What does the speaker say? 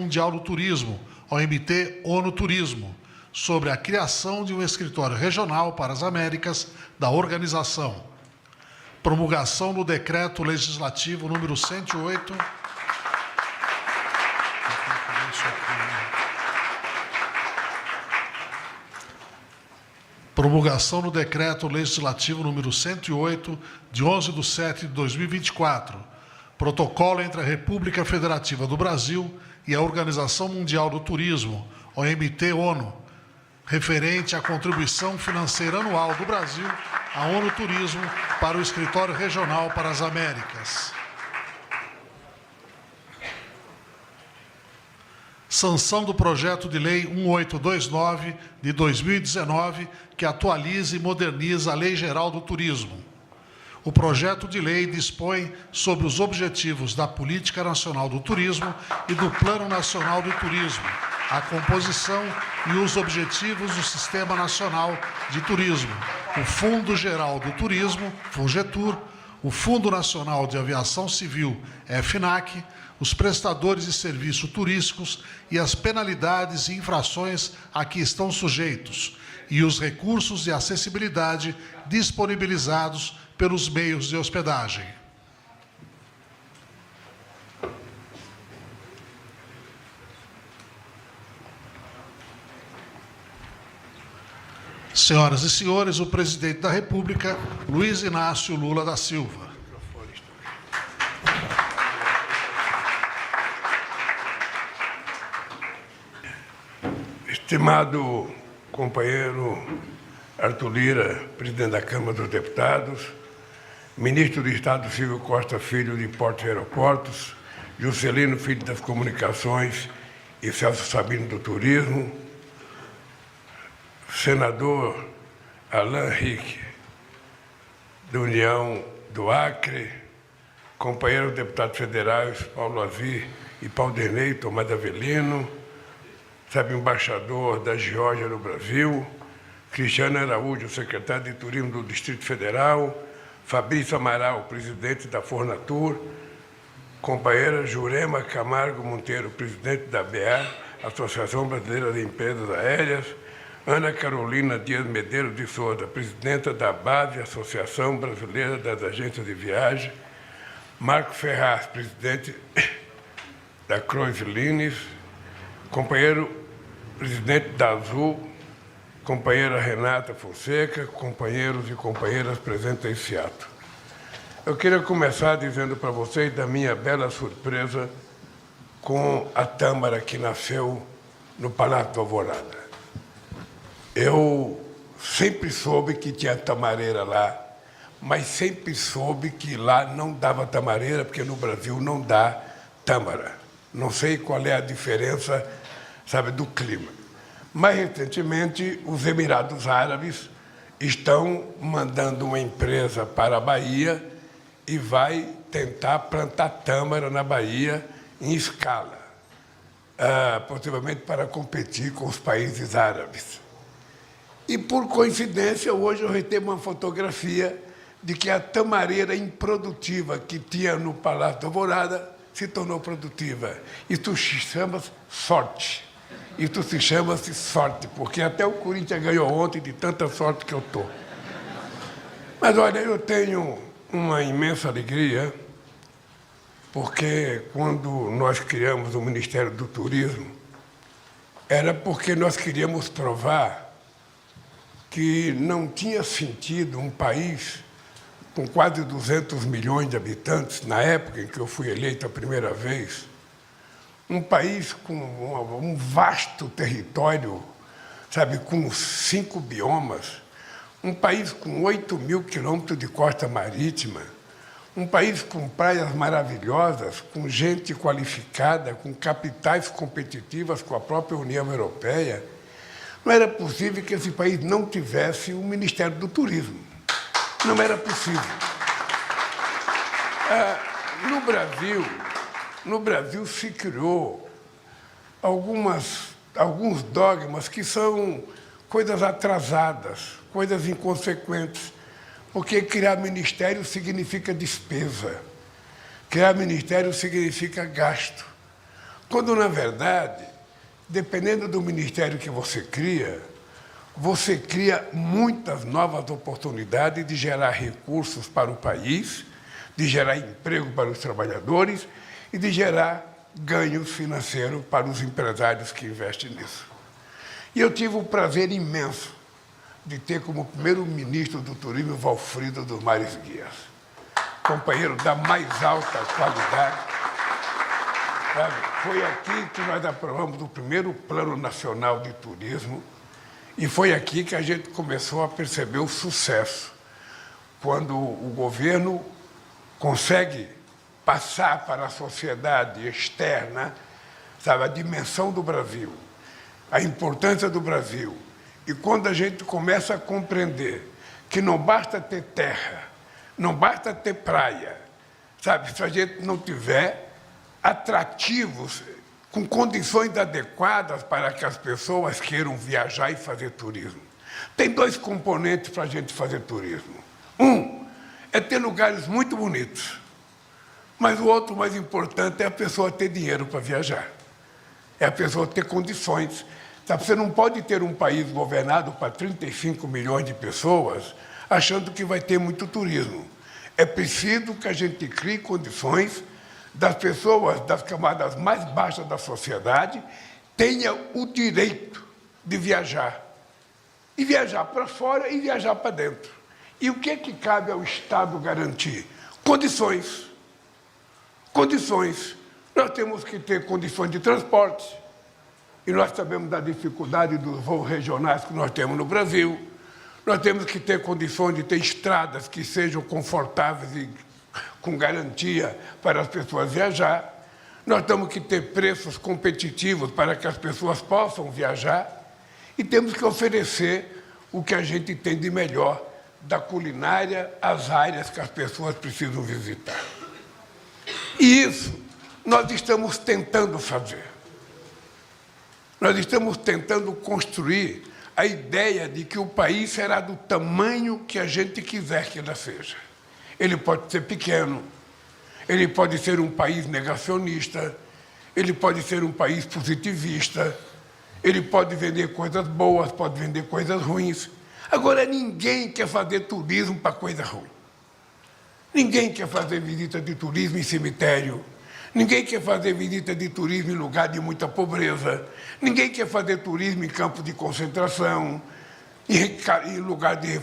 Mundial do Turismo, OMT ONU Turismo, sobre a criação de um escritório regional para as Américas da organização. Promulgação do Decreto Legislativo número 108. Promulgação do Decreto Legislativo número 108, de 11/7/2024, protocolo entre a República Federativa do Brasil e a Organização Mundial do Turismo, OMT ONU, referente à contribuição financeira anual do Brasil à ONU Turismo para o Escritório Regional para as Américas. Sanção do projeto de lei 1829 de 2019, que atualiza e moderniza a Lei Geral do Turismo. O projeto de lei dispõe sobre os objetivos da Política Nacional do Turismo e do Plano Nacional do Turismo, a composição e os objetivos do Sistema Nacional de Turismo, o Fundo Geral do Turismo, FUNGETUR, o Fundo Nacional de Aviação Civil, FNAC, os prestadores de serviços turísticos e as penalidades e infrações a que estão sujeitos, e os recursos de acessibilidade disponibilizados pelos meios de hospedagem. Senhoras e senhores, o presidente da República, Luiz Inácio Lula da Silva. Estimado companheiro Arthur Lira, presidente da Câmara dos Deputados, ministro do Estado Silvio Costa Filho de Portos e Aeroportos, Juscelino Filho das Comunicações e Celso Sabino do Turismo, senador Alan Henrique, da União do Acre, companheiros deputados federais Paulo Avi e Paulderney Tomás Avelino, embaixador da Geórgia no Brasil, Cristiano Araújo, secretário de Turismo do Distrito Federal, Fabrício Amaral, presidente da Fornatur, companheira Jurema Camargo Monteiro, presidente da ABA, Associação Brasileira de Empresas Aéreas, Ana Carolina Dias Medeiros de Souza, presidenta da BASE, Associação Brasileira das Agências de Viagem, Marco Ferraz, presidente da Croislines, companheiro presidente da Azul, companheira Renata Fonseca, companheiros e companheiras presentes esse ato. Eu queria começar dizendo para vocês da minha bela surpresa com a tâmara que nasceu no Palácio do Alvorada. Eu sempre soube que tinha tamareira lá, mas sempre soube que lá não dava tamareira, porque no Brasil não dá tâmara. Não sei qual é a diferença, do clima. Mais recentemente, os Emirados Árabes estão mandando uma empresa para a Bahia e vai tentar plantar tâmara na Bahia em escala, possivelmente para competir com os países árabes. E, por coincidência, hoje eu recebo uma fotografia de que a tamareira improdutiva que tinha no Palácio da Alvorada se tornou produtiva. Isso se chama sorte. Isso se chama-se sorte, porque até o Corinthians ganhou ontem de tanta sorte que eu estou. Mas, olha, eu tenho uma imensa alegria, porque quando nós criamos o Ministério do Turismo, era porque nós queríamos provar que não tinha sentido um país com quase 200 milhões de habitantes, na época em que eu fui eleito a primeira vez, um país com um vasto território, com 5 biomas, um país com 8.000 quilômetros de costa marítima, um país com praias maravilhosas, com gente qualificada, com capitais competitivas com a própria União Europeia. Não era possível que esse país não tivesse um Ministério do Turismo. Não era possível. No Brasil se criou alguns dogmas que são coisas atrasadas, coisas inconsequentes, porque criar ministério significa despesa, criar ministério significa gasto. Quando, na verdade, dependendo do ministério que você cria muitas novas oportunidades de gerar recursos para o país, de gerar emprego para os trabalhadores e de gerar ganhos financeiros para os empresários que investem nisso. E eu tive o prazer imenso de ter como primeiro-ministro do turismo Valfrido dos Mares Guias, companheiro da mais alta qualidade. Sabe? Foi aqui que nós aprovamos o primeiro Plano Nacional de Turismo e foi aqui que a gente começou a perceber o sucesso, quando o governo consegue passar para a sociedade externa, sabe, a dimensão do Brasil, a importância do Brasil. E quando a gente começa a compreender que não basta ter terra, não basta ter praia, sabe, se a gente não tiver atrativos, com condições adequadas para que as pessoas queiram viajar e fazer turismo. Tem dois componentes para a gente fazer turismo. Um é ter lugares muito bonitos, mas o outro mais importante é a pessoa ter dinheiro para viajar. É a pessoa ter condições. Sabe, você não pode ter um país governado para 35 milhões de pessoas achando que vai ter muito turismo. É preciso que a gente crie condições das pessoas das camadas mais baixas da sociedade tenham o direito de viajar. E viajar para fora e viajar para dentro. E o que é que cabe ao Estado garantir? Condições. Condições. Nós temos que ter condições de transporte. E nós sabemos da dificuldade dos voos regionais que nós temos no Brasil. Nós temos que ter condições de ter estradas que sejam confortáveis e com garantia para as pessoas viajar. Nós temos que ter preços competitivos para que as pessoas possam viajar. E temos que oferecer o que a gente tem de melhor da culinária às áreas que as pessoas precisam visitar. E isso nós estamos tentando fazer. Nós estamos tentando construir a ideia de que o país será do tamanho que a gente quiser que ele seja. Ele pode ser pequeno, ele pode ser um país negacionista, ele pode ser um país positivista, ele pode vender coisas boas, pode vender coisas ruins. Agora, ninguém quer fazer turismo para coisa ruim. Ninguém quer fazer visita de turismo em cemitério. Ninguém quer fazer visita de turismo em lugar de muita pobreza. Ninguém quer fazer turismo em campo de concentração, em lugar de refúgio.